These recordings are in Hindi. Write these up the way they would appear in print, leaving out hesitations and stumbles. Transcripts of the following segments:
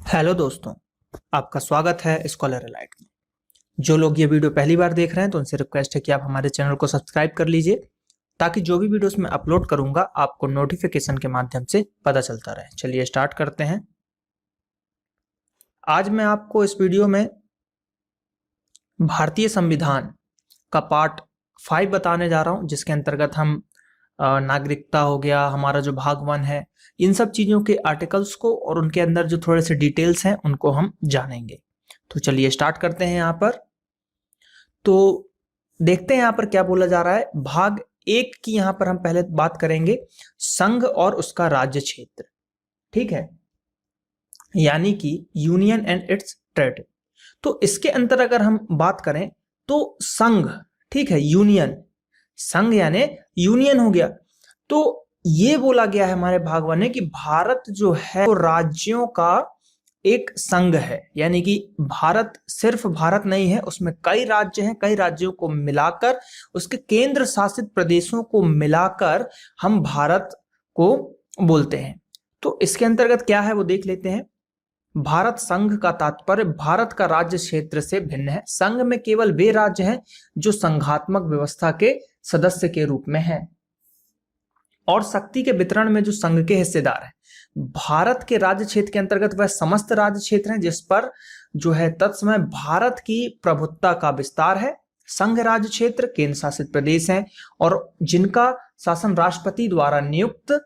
हेलो दोस्तों, आपका स्वागत है स्कॉलर एलाइट में। जो लोग ये वीडियो पहली बार देख रहे हैं तो उनसे रिक्वेस्ट है कि आप हमारे चैनल को सब्सक्राइब कर लीजिए ताकि जो भी वीडियोस मैं अपलोड करूंगा आपको नोटिफिकेशन के माध्यम से पता चलता रहे। चलिए स्टार्ट करते हैं। आज मैं आपको इस वीडियो में भारतीय संविधान का पार्ट 5 बताने जा रहा हूं, जिसके अंतर्गत हम नागरिकता हो गया, हमारा जो भाग 1 है, इन सब चीजों के आर्टिकल्स को और उनके अंदर जो थोड़े से डिटेल्स हैं उनको हम जानेंगे। तो चलिए स्टार्ट करते हैं। यहाँ पर तो देखते हैं यहाँ पर क्या बोला जा रहा है। भाग 1 की यहाँ पर हम पहले बात करेंगे, संघ और उसका राज्य क्षेत्र। ठीक है, यानी कि यूनियन एंड इट्स टेरिटरी। तो इसके अंतर अगर हम बात करें तो संघ, ठीक है, यूनियन, संघ यानी यूनियन हो गया। तो ये बोला गया है हमारे भाग 1 में कि भारत जो है वो राज्यों का एक संघ है, यानी कि भारत सिर्फ भारत नहीं है, उसमें कई राज्य हैं, कई राज्यों को मिलाकर, उसके केंद्र शासित प्रदेशों को मिलाकर हम भारत को बोलते हैं। तो इसके अंतर्गत क्या है वो देख लेते हैं। भारत संघ का तात्पर्य भारत का राज्य क्षेत्र से भिन्न है। संघ में केवल वे राज्य हैं जो संघात्मक व्यवस्था के सदस्य के रूप में हैं और शक्ति के वितरण में जो संघ के हिस्सेदार हैं। भारत के राज्य क्षेत्र के अंतर्गत वह समस्त राज्य क्षेत्र हैं जिस पर जो है तत्समय भारत की प्रभुत्ता का विस्तार है। संघ राज्य क्षेत्र केंद्र शासित प्रदेश हैं और जिनका शासन राष्ट्रपति द्वारा नियुक्त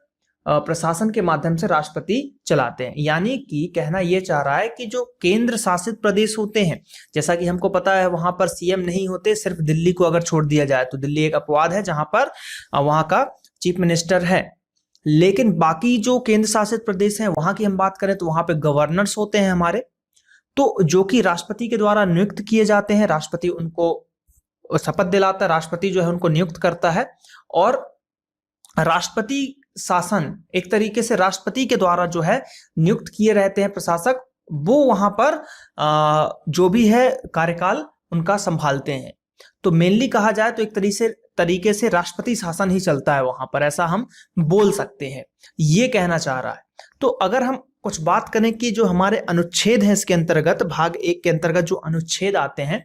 प्रशासन के माध्यम से राष्ट्रपति चलाते हैं। यानी कि कहना यह चाह रहा है कि जो केंद्र शासित प्रदेश होते हैं, जैसा कि हमको पता है वहां पर सीएम नहीं होते, सिर्फ दिल्ली को अगर छोड़ दिया जाए तो दिल्ली एक अपवाद है जहां पर वहां का चीफ मिनिस्टर है। लेकिन बाकी जो केंद्र शासित प्रदेश हैं वहां की हम बात करें तो वहां पे गवर्नर्स होते हैं हमारे, तो जो कि राष्ट्रपति के द्वारा नियुक्त किए जाते हैं। राष्ट्रपति उनको शपथ दिलाता है, राष्ट्रपति जो है उनको नियुक्त करता है और राष्ट्रपति शासन एक तरीके से राष्ट्रपति के द्वारा जो है नियुक्त किए रहते हैं प्रशासक, वो वहां पर जो भी है कार्यकाल उनका संभालते हैं। तो मेनली कहा जाए तो एक तरीके से राष्ट्रपति शासन ही चलता है वहां पर, ऐसा हम बोल सकते हैं, ये कहना चाह रहा है। तो अगर हम कुछ बात करें कि जो हमारे अनुच्छेद हैं इसके अंतर्गत, भाग 1 के अंतर्गत जो अनुच्छेद आते हैं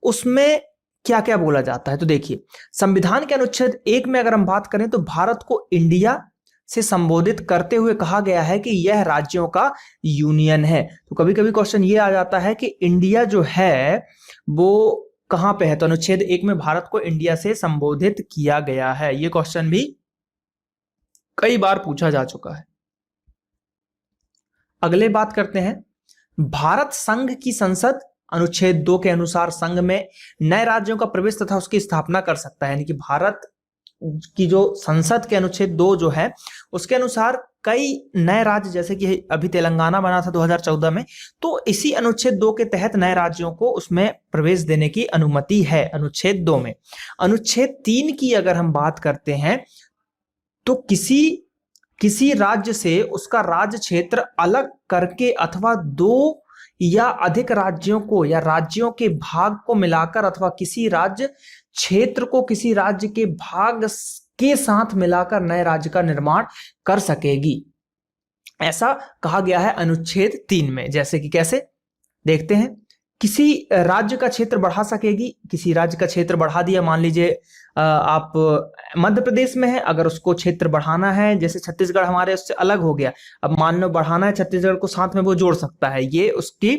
उसमें क्या क्या बोला जाता है, तो देखिए संविधान के अनुच्छेद 1 में अगर हम बात करें तो भारत को इंडिया से संबोधित करते हुए कहा गया है कि यह राज्यों का यूनियन है। तो कभी कभी क्वेश्चन ये आ जाता है कि इंडिया जो है वो कहां पे है, तो अनुच्छेद 1 में भारत को इंडिया से संबोधित किया गया है। ये क्वेश्चन भी कई बार पूछा जा चुका है। अगले बात करते हैं, भारत संघ की संसद अनुच्छेद 2 के अनुसार संघ में नए राज्यों का प्रवेश तथा उसकी स्थापना कर सकता है। यानी कि भारत की जो संसद के अनुच्छेद 2 जो है उसके अनुसार कई नए राज्य, जैसे कि अभी तेलंगाना बना था 2014 में, तो इसी अनुच्छेद 2 के तहत नए राज्यों को उसमें प्रवेश देने की अनुमति है अनुच्छेद 2 में। अनुच्छेद 3 की अगर हम बात करते हैं तो किसी राज्य से उसका राज्य क्षेत्र अलग करके अथवा 2 या अधिक राज्यों को या राज्यों के भाग को मिलाकर अथवा किसी राज्य क्षेत्र को किसी राज्य के भाग के साथ मिलाकर नए राज्य का निर्माण कर सकेगी, ऐसा कहा गया है अनुच्छेद 3 में। जैसे कि कैसे देखते हैं, किसी राज्य का क्षेत्र बढ़ा सकेगी, किसी राज्य का क्षेत्र बढ़ा दिया, मान लीजिए आप मध्य प्रदेश में है, अगर उसको क्षेत्र बढ़ाना है, जैसे छत्तीसगढ़ हमारे उससे अलग हो गया, अब मान लो बढ़ाना है छत्तीसगढ़ को, साथ में वो जोड़ सकता है, ये उसकी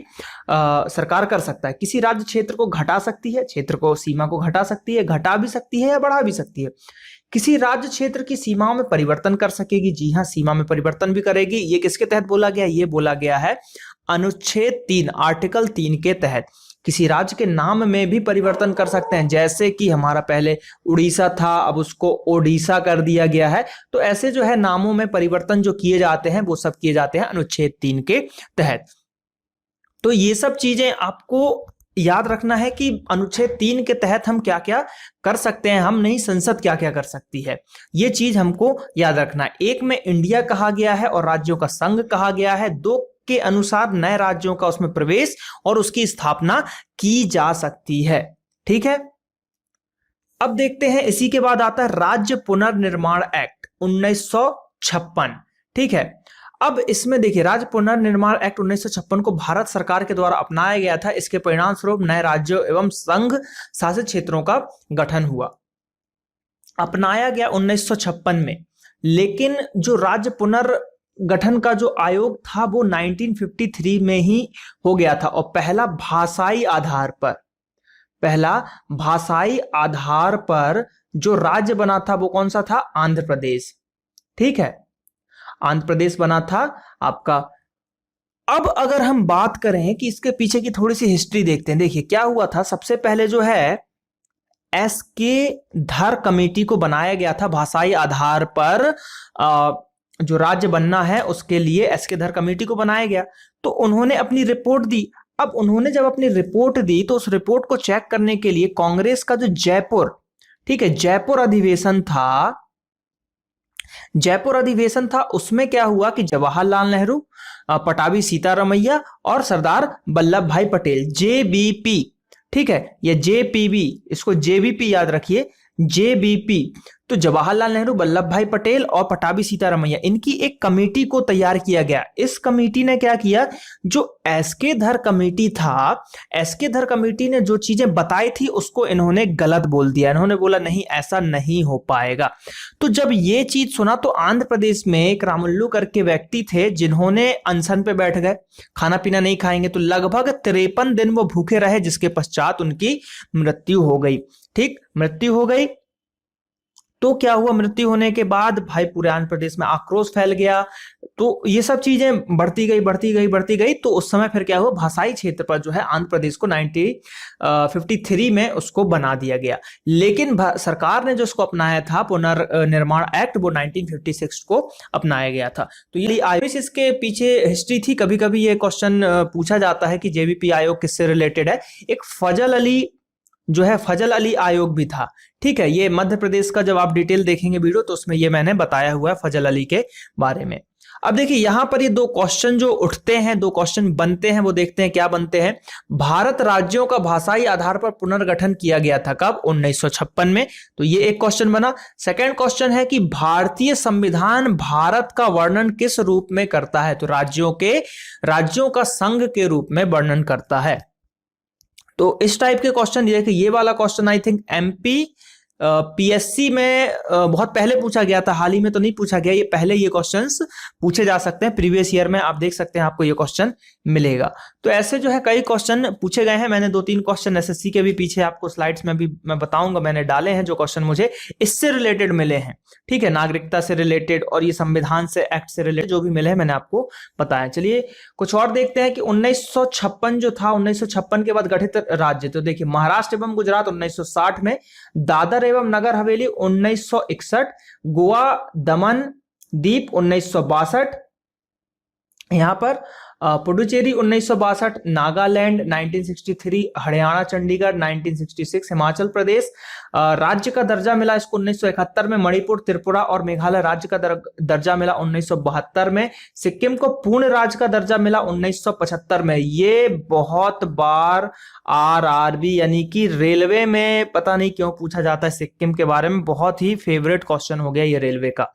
सरकार कर सकता है। किसी राज्य क्षेत्र को घटा सकती है, क्षेत्र को सीमा को घटा सकती है, घटा भी सकती है या बढ़ा भी सकती है। किसी राज्य क्षेत्र की सीमाओं में परिवर्तन कर सकेगी, जी हाँ, सीमा में परिवर्तन भी करेगी। ये किसके तहत बोला गया, ये बोला गया है अनुच्छेद 3 आर्टिकल 3 के तहत। किसी राज्य के नाम में भी परिवर्तन कर सकते हैं, जैसे कि हमारा पहले उड़ीसा था, अब उसको ओडिशा कर दिया गया है। तो ऐसे जो है नामों में परिवर्तन जो किए जाते हैं वो सब किए जाते हैं अनुच्छेद 3 के तहत। तो ये सब चीजें आपको याद रखना है कि अनुच्छेद 3 के तहत हम क्या क्या कर सकते हैं, हम नहीं, संसद क्या क्या कर सकती है, ये चीज हमको याद रखना है। 1 में इंडिया कहा गया है और राज्यों का संघ कहा गया है। 2 के अनुसार नए राज्यों का उसमें प्रवेश और उसकी स्थापना की जा सकती है। ठीक है, अब देखते हैं, इसी के बाद आता है राज्य पुनर्निर्माण एक्ट 1956। ठीक है, अब इसमें देखिए, राज्य पुनर्निर्माण एक्ट 1956 को भारत सरकार के द्वारा अपनाया गया था। इसके परिणाम स्वरूप नए राज्यों एवं संघ शासित क्षेत्रों का गठन हुआ। अपनाया गया 1956 में, लेकिन जो राज्य पुनर्गठन का जो आयोग था वो 1953 में ही हो गया था, और पहला भाषाई आधार पर जो राज्य बना था वो कौन सा था? आंध्र प्रदेश। ठीक है, आंध्र प्रदेश बना था आपका। अब अगर हम बात करें कि इसके पीछे की थोड़ी सी हिस्ट्री देखते हैं, देखिए क्या हुआ था। सबसे पहले जो है एसके धर कमेटी को बनाया गया था भाषाई आधार पर, जो राज्य बनना है उसके लिए एसके धर कमेटी को बनाया गया। तो उन्होंने अपनी रिपोर्ट दी। अब उन्होंने जब अपनी रिपोर्ट दी तो उस रिपोर्ट को चेक करने के लिए कांग्रेस का जो जयपुर, ठीक है, जयपुर अधिवेशन था, उसमें क्या हुआ कि जवाहरलाल नेहरू, पटाभी सीतारमैया और सरदार वल्लभ भाई पटेल, जेबीपी, ठीक है, ये जेपीबी, इसको जेबीपी याद रखिए, जेबीपी। तो जवाहरलाल नेहरू, वल्लभ भाई पटेल और पटाभी सीतारमैया, इनकी एक कमेटी को तैयार किया गया। इस कमेटी ने क्या किया, जो एसके धर कमेटी था, एसके धर कमेटी ने जो चीजें बताई थी उसको इन्होंने गलत बोल दिया। इन्होंने बोला नहीं, ऐसा नहीं हो पाएगा। तो जब ये चीज सुना तो आंध्र प्रदेश में एक रामुल्लू करके व्यक्ति थे जिन्होंने अनशन पे बैठ गए, खाना पीना नहीं खाएंगे। तो लगभग 53 दिन वो भूखे रहे, जिसके पश्चात उनकी मृत्यु हो गई। ठीक, मृत्यु हो गई। तो क्या हुआ, मृत्यु होने के बाद भाई पूरे आंध्र प्रदेश में आक्रोश फैल गया। तो ये सब चीजें बढ़ती गई। तो उस समय फिर क्या हुआ, भाषाई क्षेत्र पर जो है आंध्र प्रदेश को 1953 में उसको बना दिया गया। लेकिन सरकार ने जो उसको अपनाया था पुनर्निर्माण एक्ट, वो 1956 को अपनाया गया था। तो ये आयोग, इसके पीछे हिस्ट्री थी। कभी कभी ये क्वेश्चन पूछा जाता है कि जेबीपी आयोग किससे रिलेटेड है। एक फजल अली आयोग भी था। ठीक है, ये मध्य प्रदेश का, जब आप डिटेल देखेंगे वीडियो तो उसमें ये मैंने बताया हुआ है फजल अली के बारे में। अब देखिए यहां पर ये दो क्वेश्चन जो उठते हैं, दो क्वेश्चन बनते हैं, वो देखते हैं क्या बनते हैं। भारत राज्यों का भाषाई आधार पर पुनर्गठन किया गया था कब? 1956 में। तो ये एक क्वेश्चन बना। सेकंड क्वेश्चन है कि भारतीय संविधान भारत का वर्णन किस रूप में करता है? तो राज्यों का संघ के रूप में वर्णन करता है। तो इस टाइप के क्वेश्चन, ये वाला question I think MP PSC में बहुत पहले पूछा गया था, हाल ही में तो नहीं पूछा गया। ये पहले ये क्वेश्चंस पूछे जा सकते हैं, प्रीवियस ईयर में आप देख सकते हैं, आपको ये क्वेश्चन मिलेगा। तो ऐसे जो है कई क्वेश्चन पूछे गए हैं। मैंने 2-3 क्वेश्चन एसएससी के भी पीछे आपको स्लाइड्स में भी मैं बताऊंगा, मैंने डाले हैं जो क्वेश्चन मुझे इससे रिलेटेड मिले हैं। ठीक है, नागरिकता से रिलेटेड और ये संविधान से, एक्ट से रिलेटेड जो भी मिले हैं मैंने आपको बताया। चलिए कुछ और देखते हैं कि 1956 जो था, 1956 के बाद गठित राज्य। तो देखिए महाराष्ट्र एवं गुजरात 1960 में, दादर एवं नगर हवेली 1961, गोवा दमन दीप 1962, यहां पर पुडुचेरी 1962, नागालैंड 1963, हरियाणा चंडीगढ़ 1966, हिमाचल प्रदेश राज्य का दर्जा मिला इसको 1971 में, मणिपुर त्रिपुरा और मेघालय राज्य का दर्जा मिला 1972 में, सिक्किम को पूर्ण राज्य का दर्जा मिला 1975 में। ये बहुत बार आरआरबी यानी कि रेलवे में पता नहीं क्यों पूछा जाता है सिक्किम के बारे में, बहुत ही फेवरेट क्वेश्चन हो गया ये रेलवे का।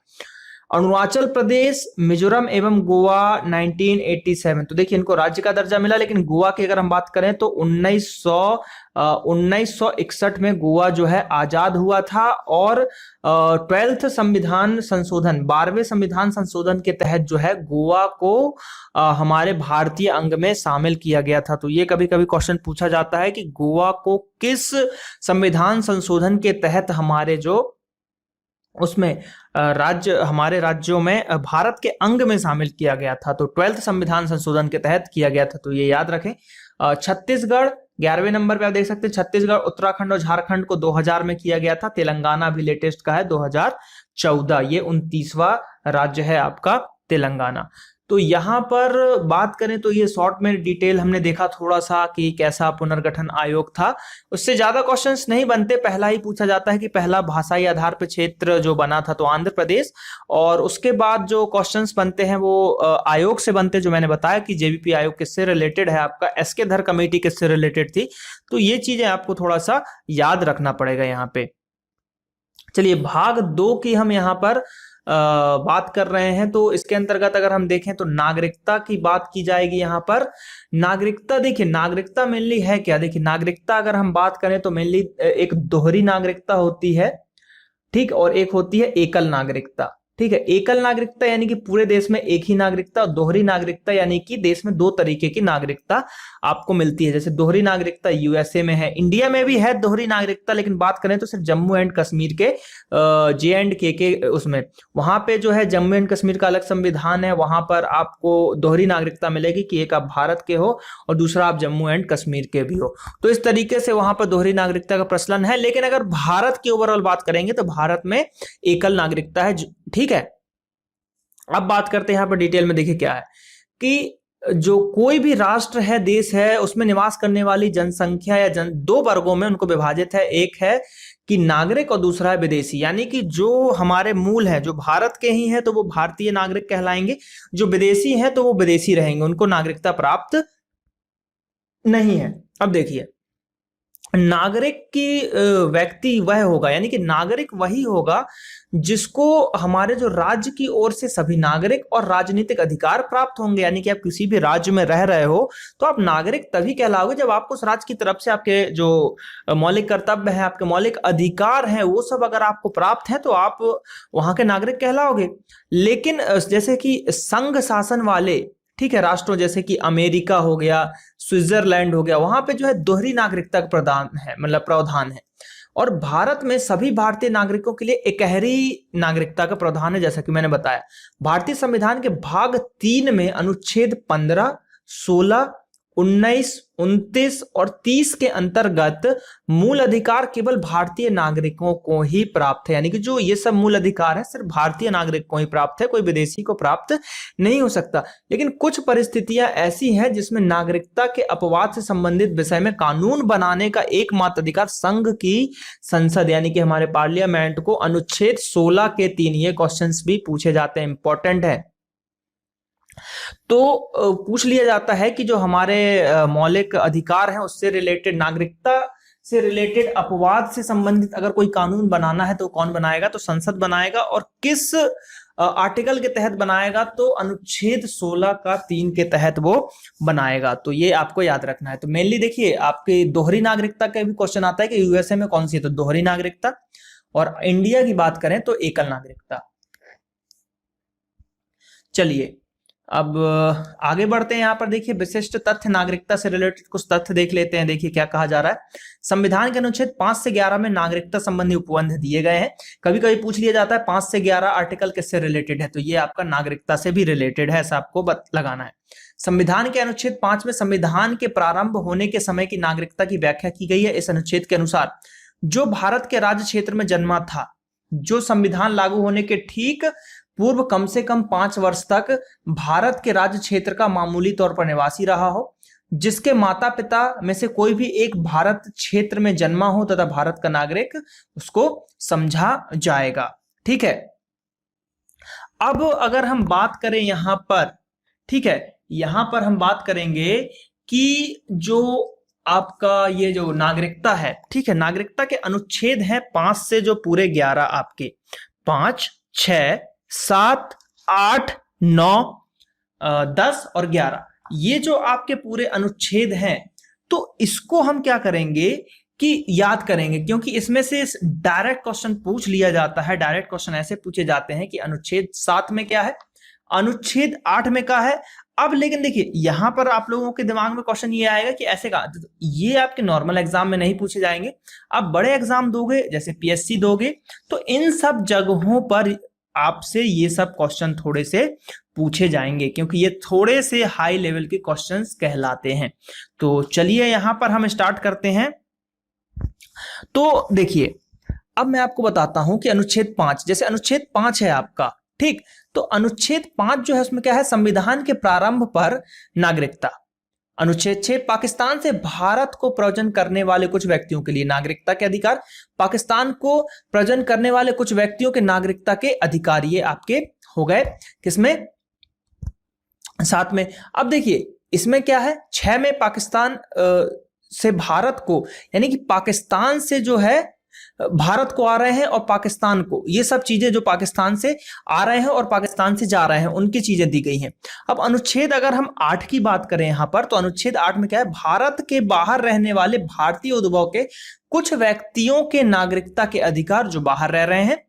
अरुणाचल प्रदेश, मिजोरम एवं गोवा 1987। तो देखिए इनको राज्य का दर्जा मिला, लेकिन गोवा की अगर हम बात करें तो 1961 में गोवा जो है आजाद हुआ था, और 12th संविधान संशोधन, 12वें संविधान संशोधन के तहत जो है गोवा को हमारे भारतीय अंग में शामिल किया गया था। तो ये कभी कभी क्वेश्चन पूछा जाता है कि गोवा को किस संविधान संशोधन के तहत हमारे जो उसमें हमारे राज्यों में भारत के अंग में शामिल किया गया था। तो 12th संविधान संशोधन के तहत किया गया था। तो ये याद रखें। छत्तीसगढ़ 11वें नंबर पे आप देख सकते हैं, छत्तीसगढ़, उत्तराखंड और झारखंड को 2000 में किया गया था। तेलंगाना भी लेटेस्ट का है 2014। ये 29वां राज्य है आपका तेलंगाना। तो यहां पर बात करें तो ये शॉर्ट में डिटेल हमने देखा थोड़ा सा कि कैसा पुनर्गठन आयोग था। उससे ज्यादा क्वेश्चंस नहीं बनते, पहला ही पूछा जाता है कि पहला भाषाई आधार पर क्षेत्र जो बना था तो आंध्र प्रदेश, और उसके बाद जो क्वेश्चंस बनते हैं वो आयोग से बनते, जो मैंने बताया कि जेबीपी आयोग किससे रिलेटेड है, आपका एसके धर कमेटी किससे रिलेटेड थी। तो ये चीजें आपको थोड़ा सा याद रखना पड़ेगा यहाँ पे। चलिए भाग 2 की हम यहाँ पर बात कर रहे हैं, तो इसके अंतर्गत अगर हम देखें तो नागरिकता की बात की जाएगी यहाँ पर। नागरिकता, देखिए नागरिकता मेनली है क्या, देखिए नागरिकता अगर हम बात करें तो मेनली एक दोहरी नागरिकता होती है, ठीक, और एक होती है एकल नागरिकता। ठीक है, एकल नागरिकता यानी कि पूरे देश में एक ही नागरिकता, और दोहरी नागरिकता यानी कि देश में दो तरीके की नागरिकता आपको मिलती है। जैसे दोहरी नागरिकता यूएसए में है, इंडिया में भी है दोहरी नागरिकता, लेकिन बात करें तो सिर्फ जम्मू एंड कश्मीर के JNK के उसमें, वहां पे जो है जम्मू एंड कश्मीर का अलग संविधान है, वहां पर आपको दोहरी नागरिकता मिलेगी कि एक आप भारत के हो और दूसरा आप जम्मू एंड कश्मीर के भी हो। तो इस तरीके से वहां पर दोहरी नागरिकता का प्रचलन है। लेकिन अगर भारत की ओवरऑल बात करेंगे तो भारत में एकल नागरिकता है। ठीक है, अब बात करते हैं यहां पर डिटेल में। देखिए क्या है कि जो कोई भी राष्ट्र है, देश है, उसमें निवास करने वाली जनसंख्या या दो वर्गों में उनको विभाजित है। एक है कि नागरिक और दूसरा है विदेशी, यानी कि जो हमारे मूल है, जो भारत के ही है तो वो भारतीय नागरिक कहलाएंगे, जो विदेशी है तो वो विदेशी रहेंगे, उनको नागरिकता प्राप्त नहीं है। अब देखिए, नागरिक की व्यक्ति वह होगा, यानी कि नागरिक वही होगा जिसको हमारे जो राज्य की ओर से सभी नागरिक और राजनीतिक अधिकार प्राप्त होंगे। यानी कि आप किसी भी राज्य में रह रहे हो तो आप नागरिक तभी कहलाओगे जब आपको उस राज्य की तरफ से आपके जो मौलिक कर्तव्य है, आपके मौलिक अधिकार हैं, वो सब अगर आपको प्राप्त है तो आप वहां के नागरिक कहलाओगे। लेकिन जैसे कि संघ शासन वाले, ठीक है, राष्ट्रों जैसे कि अमेरिका हो गया, स्विट्जरलैंड हो गया, वहां पे जो है दोहरी नागरिकता का प्रदान है, मतलब प्रावधान है। और भारत में सभी भारतीय नागरिकों के लिए एकहरी नागरिकता का प्रावधान है। जैसा कि मैंने बताया, भारतीय संविधान के भाग 3 में अनुच्छेद 15, 16, 19, 29 और 30 के अंतर्गत मूल अधिकार केवल भारतीय नागरिकों को ही प्राप्त है। यानी कि जो ये सब मूल अधिकार है सिर्फ भारतीय नागरिक को ही प्राप्त है, कोई विदेशी को प्राप्त नहीं हो सकता। लेकिन कुछ परिस्थितियां ऐसी हैं जिसमें नागरिकता के अपवाद से संबंधित विषय में कानून बनाने का एकमात्र अधिकार संघ की संसद, यानी कि हमारे पार्लियामेंट को अनुच्छेद 16 के 3, ये क्वेश्चंस भी पूछे जाते हैं, इंपॉर्टेंट है। तो पूछ लिया जाता है कि जो हमारे मौलिक अधिकार हैं उससे रिलेटेड, नागरिकता से रिलेटेड अपवाद से संबंधित अगर कोई कानून बनाना है तो कौन बनाएगा, तो संसद बनाएगा। और किस आर्टिकल के तहत बनाएगा, तो अनुच्छेद 16 का 3 के तहत वो बनाएगा। तो ये आपको याद रखना है। तो मेनली देखिए, आपके दोहरी नागरिकता का भी क्वेश्चन आता है कि यूएसए में कौन सी है, तो दोहरी नागरिकता, और इंडिया की बात करें तो एकल नागरिकता। चलिए अब आगे बढ़ते हैं। यहाँ पर देखिए, विशिष्ट तथ्य, नागरिकता से रिलेटेड कुछ तथ्य देख लेते हैं। देखिए क्या कहा जा रहा है, संविधान के अनुच्छेद 5 से 11 में नागरिकता संबंधी उपबंध दिए गए हैं। कभी कभी पूछ लिया जाता है 5 से 11 आर्टिकल किससे रिलेटेड है, तो ये आपका नागरिकता से भी रिलेटेड है, ऐसा आपको लगाना है। संविधान के अनुच्छेद 5 में संविधान के प्रारंभ होने के समय की नागरिकता की व्याख्या की गई है। इस अनुच्छेद के अनुसार जो भारत के राज्य क्षेत्र में जन्मा था, जो संविधान लागू होने के ठीक पूर्व कम से कम 5 वर्ष तक भारत के राज्य क्षेत्र का मामूली तौर पर निवासी रहा हो, जिसके माता पिता में से कोई भी एक भारत क्षेत्र में जन्मा हो तथा भारत का नागरिक, उसको समझा जाएगा। ठीक है, अब अगर हम बात करें यहां पर, ठीक है, यहां पर हम बात करेंगे कि जो आपका ये जो नागरिकता है, ठीक है, नागरिकता के अनुच्छेद हैं 5 से जो पूरे 11 आपके, 5, 6, 7, 8, 9, 10 और 11, ये जो आपके पूरे अनुच्छेद हैं, तो इसको हम क्या करेंगे कि याद करेंगे, क्योंकि इसमें से डायरेक्ट क्वेश्चन पूछ लिया जाता है। डायरेक्ट क्वेश्चन ऐसे पूछे जाते हैं कि अनुच्छेद 7 में क्या है, अनुच्छेद 8 में क्या है। अब लेकिन देखिए, यहां पर आप लोगों के दिमाग में क्वेश्चन ये आएगा कि ऐसे का, ये आपके नॉर्मल एग्जाम में नहीं पूछे जाएंगे। आप बड़े एग्जाम दोगे, जैसे PSC दोगे, तो इन सब जगहों पर आपसे ये सब क्वेश्चन थोड़े से पूछे जाएंगे, क्योंकि ये थोड़े से हाई लेवल के क्वेश्चंस कहलाते हैं। तो चलिए यहां पर हम स्टार्ट करते हैं। तो देखिए, अब मैं आपको बताता हूं कि अनुच्छेद 5, जैसे अनुच्छेद 5 है आपका, ठीक, तो अनुच्छेद 5 जो है उसमें क्या है, संविधान के प्रारंभ पर नागरिकता। अनुच्छेद 6, पाकिस्तान से भारत को प्रव्रजन करने वाले कुछ व्यक्तियों के लिए नागरिकता के अधिकार। पाकिस्तान को प्रव्रजन करने वाले कुछ व्यक्तियों के नागरिकता के अधिकार, ये आपके हो गए किसमें, 7 में। अब देखिए इसमें क्या है, 6 में पाकिस्तान से भारत को, यानी कि पाकिस्तान से जो है भारत को आ रहे हैं और पाकिस्तान को, ये सब चीजें जो पाकिस्तान से आ रहे हैं और पाकिस्तान से जा रहे हैं उनकी चीजें दी गई हैं। अब अनुच्छेद अगर हम 8 की बात करें यहां पर, तो अनुच्छेद 8 में क्या है, भारत के बाहर रहने वाले भारतीय उद्भव के कुछ व्यक्तियों के नागरिकता के अधिकार जो बाहर रह रहे हैं,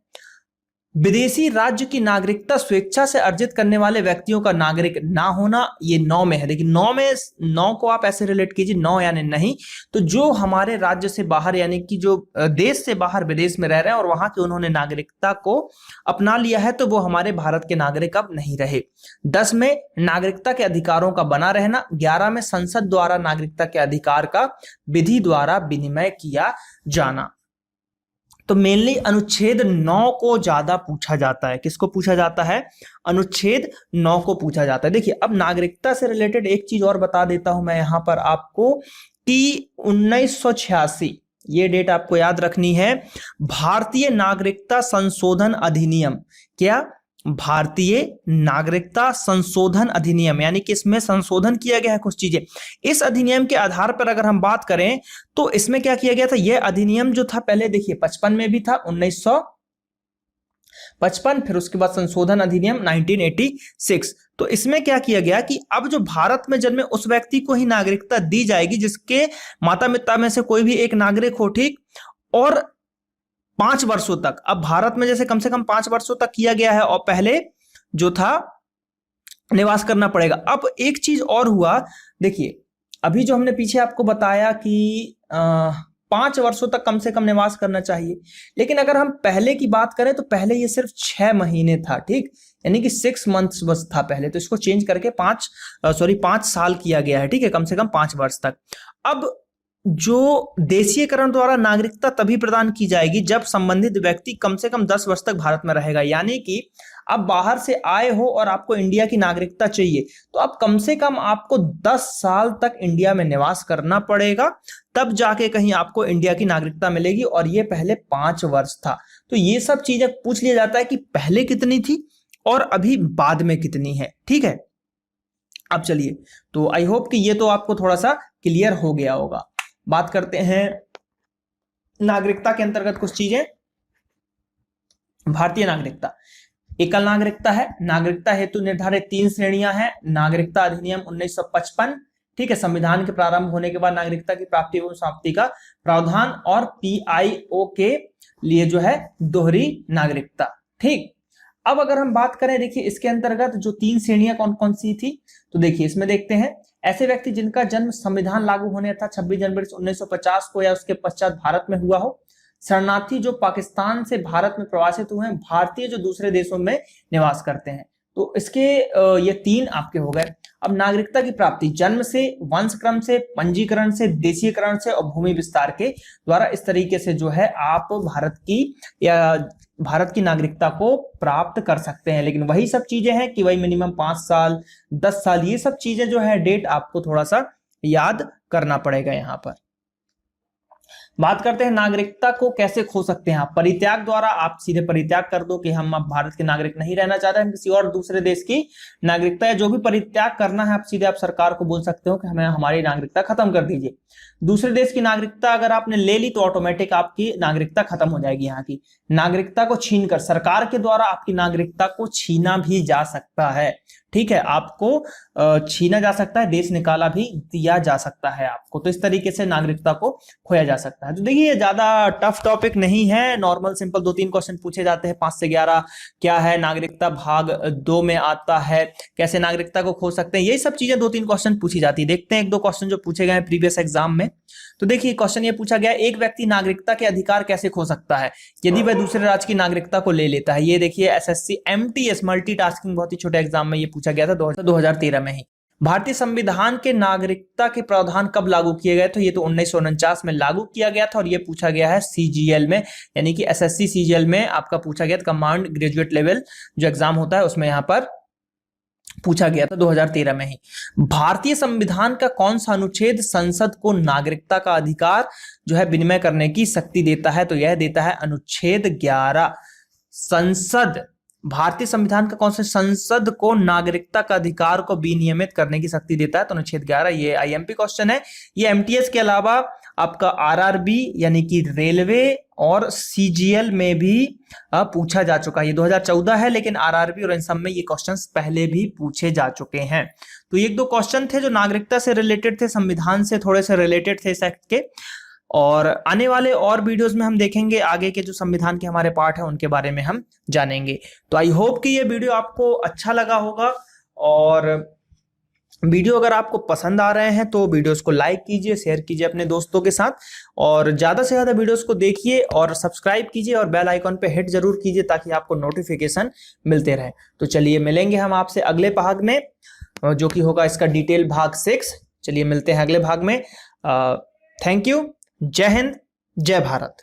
विदेशी राज्य की नागरिकता स्वेच्छा से अर्जित करने वाले व्यक्तियों का नागरिक ना होना, ये 9 में है। लेकिन 9 में 9 को आप ऐसे रिलेट कीजिए, 9 यानी नहीं, तो जो हमारे राज्य से बाहर यानी कि जो देश से बाहर विदेश में रह रहे हैं और वहां के उन्होंने नागरिकता को अपना लिया है, तो वो हमारे भारत के नागरिक अब नहीं रहे। 10 में नागरिकता के अधिकारों का बना रहना। 11 में संसद द्वारा नागरिकता के अधिकार का विधि द्वारा विनिमय किया जाना। तो मेनली अनुच्छेद 9 को ज्यादा पूछा जाता है। किसको पूछा जाता है? अनुच्छेद 9 को पूछा जाता है। देखिए, अब नागरिकता से रिलेटेड एक चीज और बता देता हूं मैं यहां पर आपको कि 1986, ये डेट आपको याद रखनी है, भारतीय नागरिकता संशोधन अधिनियम, क्या? भारतीय नागरिकता संशोधन अधिनियम, यानी कि इसमें संशोधन किया गया है कुछ चीजें। इस अधिनियम के आधार पर अगर हम बात करें तो इसमें क्या किया गया था, यह अधिनियम जो था पहले देखिए 55 में भी था, 1955, फिर उसके बाद संशोधन अधिनियम 1986। तो इसमें क्या किया गया कि अब जो भारत में जन्मे उस व्यक्ति को ही नागरिकता दी जाएगी जिसके माता पिता में से कोई भी एक नागरिक हो, ठीक, और 5 वर्षों तक। अब भारत में जैसे कम से कम 5 वर्षों तक किया गया है और पहले जो था निवास करना पड़ेगा। अब एक चीज और हुआ, देखिए अभी जो हमने पीछे आपको बताया कि 5 वर्षों तक कम से कम निवास करना चाहिए, लेकिन अगर हम पहले की बात करें तो पहले ये सिर्फ 6 महीने था, ठीक, यानी कि 6 मंथ्स बस था पहले। तो इसको चेंज करके 5 साल किया गया है, ठीक है, कम से कम 5 वर्ष तक। अब जो देशीयकरण द्वारा नागरिकता तभी प्रदान की जाएगी जब संबंधित व्यक्ति कम से कम 10 वर्ष तक भारत में रहेगा। यानी कि आप बाहर से आए हो और आपको इंडिया की नागरिकता चाहिए, तो अब कम से कम आपको 10 साल तक इंडिया में निवास करना पड़ेगा, तब जाके कहीं आपको इंडिया की नागरिकता मिलेगी। और ये पहले 5 वर्ष था। तो ये सब चीजें पूछ लिया जाता है कि पहले कितनी थी और अभी बाद में कितनी है, ठीक है। अब चलिए, तो आई होप कि ये तो आपको थोड़ा सा क्लियर हो गया होगा। बात करते हैं नागरिकता के अंतर्गत कुछ चीजें। भारतीय नागरिकता एकल नागरिकता है। नागरिकता हेतु निर्धारित 3 श्रेणियां हैं। नागरिकता अधिनियम 1955, ठीक है, संविधान के प्रारंभ होने के बाद नागरिकता की प्राप्ति एवं समाप्ति का प्रावधान, और PIO के लिए जो है दोहरी नागरिकता, ठीक। अब अगर हम बात करें, देखिए इसके अंतर्गत जो 3 श्रेणियां कौन कौन सी थी, तो देखिए इसमें देखते हैं। ऐसे व्यक्ति जिनका जन्म संविधान लागू होने था 26 जनवरी 1950 को या उसके पश्चात भारत में हुआ हो। शरणार्थी जो पाकिस्तान से भारत में प्रवासित हुए हैं। भारतीय जो दूसरे देशों में निवास करते हैं। तो इसके ये 3 आपके हो गए। अब नागरिकता की प्राप्ति जन्म से, वंशक्रम से, पंजीकरण से, देशीयकरण से और भूमि विस्तार के द्वारा, इस तरीके से जो है आप भारत की नागरिकता को प्राप्त कर सकते हैं। लेकिन वही सब चीजें हैं कि वही मिनिमम 5 साल, 10 साल, ये सब चीजें जो है डेट आपको थोड़ा सा याद करना पड़ेगा। यहां पर बात करते हैं नागरिकता को कैसे खो सकते हैं आप। परित्याग द्वारा आप सीधे परित्याग कर दो कि हम अब भारत के नागरिक नहीं रहना चाहते, हम किसी और दूसरे देश की नागरिकता है, जो भी परित्याग करना है आप सीधे आप सरकार को बोल सकते हो कि हमें हमारी नागरिकता खत्म कर दीजिए। दूसरे देश की नागरिकता अगर आपने ले ली तो ऑटोमेटिक आपकी नागरिकता खत्म हो जाएगी। यहाँ की नागरिकता को छीनकर सरकार के द्वारा आपकी नागरिकता को छीना भी जा सकता है, ठीक है, आपको छीना जा सकता है, देश निकाला भी दिया जा सकता है आपको। तो इस तरीके से नागरिकता को खोया जा सकता है। तो देखिए ये ज्यादा टफ टॉपिक नहीं है, नॉर्मल सिंपल 2-3 क्वेश्चन पूछे जाते हैं 5 से 11। क्या है नागरिकता, भाग 2 में आता है, कैसे नागरिकता को खो सकते हैं, यही सब चीजें 2-3 क्वेश्चन पूछी जाती है। देखते हैं 1-2 क्वेश्चन जो पूछे गए हैं प्रीवियस एग्जाम में। तो देखिए क्वेश्चन ये पूछा गया, एक व्यक्ति नागरिकता के अधिकार कैसे खो सकता है यदि वह दूसरे राज्य की नागरिकता को ले लेता है। ये देखिए SSC MTS मल्टीटास्किंग बहुत ही छोटे एग्जाम में ये पूछा गया था 2013 में ही। भारतीय संविधान के नागरिकता के प्रावधान कब लागू किए गए? तो ये तो 1949 में लागू किया गया था और ये पूछा गया है CGL में, यानी कि SSC CGL में आपका पूछा गया था, कमांड ग्रेजुएट लेवल जो एग्जाम होता है उसमें यहाँ पर पूछा गया था 2013 में ही। भारतीय संविधान का कौन सा अनुच्छेद संसद को नागरिकता का अधिकार जो है विनिमय करने की शक्ति देता है? तो यह देता है अनुच्छेद 11। संसद भारतीय संविधान का कौन से संसद को नागरिकता का अधिकार को विनियमित करने की शक्ति देता है? तो अनुच्छेद 11, ये आईएमपी क्वेश्चन है। ये एमटीएस के अलावा आपका आरआरबी यानी कि रेलवे और सीजीएल में भी पूछा जा चुका है। ये 2014 है, लेकिन आरआरबी और इन सब में ये क्वेश्चंस पहले भी पूछे जा चुके हैं। तो ये एक दो क्वेश्चन थे जो नागरिकता से रिलेटेड थे, संविधान से थोड़े से रिलेटेड थे इस एक्ट के। और आने वाले और वीडियोस में हम देखेंगे आगे के जो संविधान के हमारे पार्ट हैं उनके बारे में हम जानेंगे। तो आई होप कि ये वीडियो आपको अच्छा लगा होगा, और वीडियो अगर आपको पसंद आ रहे हैं तो वीडियोस को लाइक कीजिए, शेयर कीजिए अपने दोस्तों के साथ, और ज्यादा से ज्यादा वीडियोस को देखिए और सब्सक्राइब कीजिए और बेल आइकॉन पे हिट जरूर कीजिए ताकि आपको नोटिफिकेशन मिलते रहे। तो चलिए मिलेंगे हम आपसे अगले भाग में, जो कि होगा इसका डिटेल भाग 6। चलिए मिलते हैं अगले भाग में। Thank you. जय हिंद, जय भारत।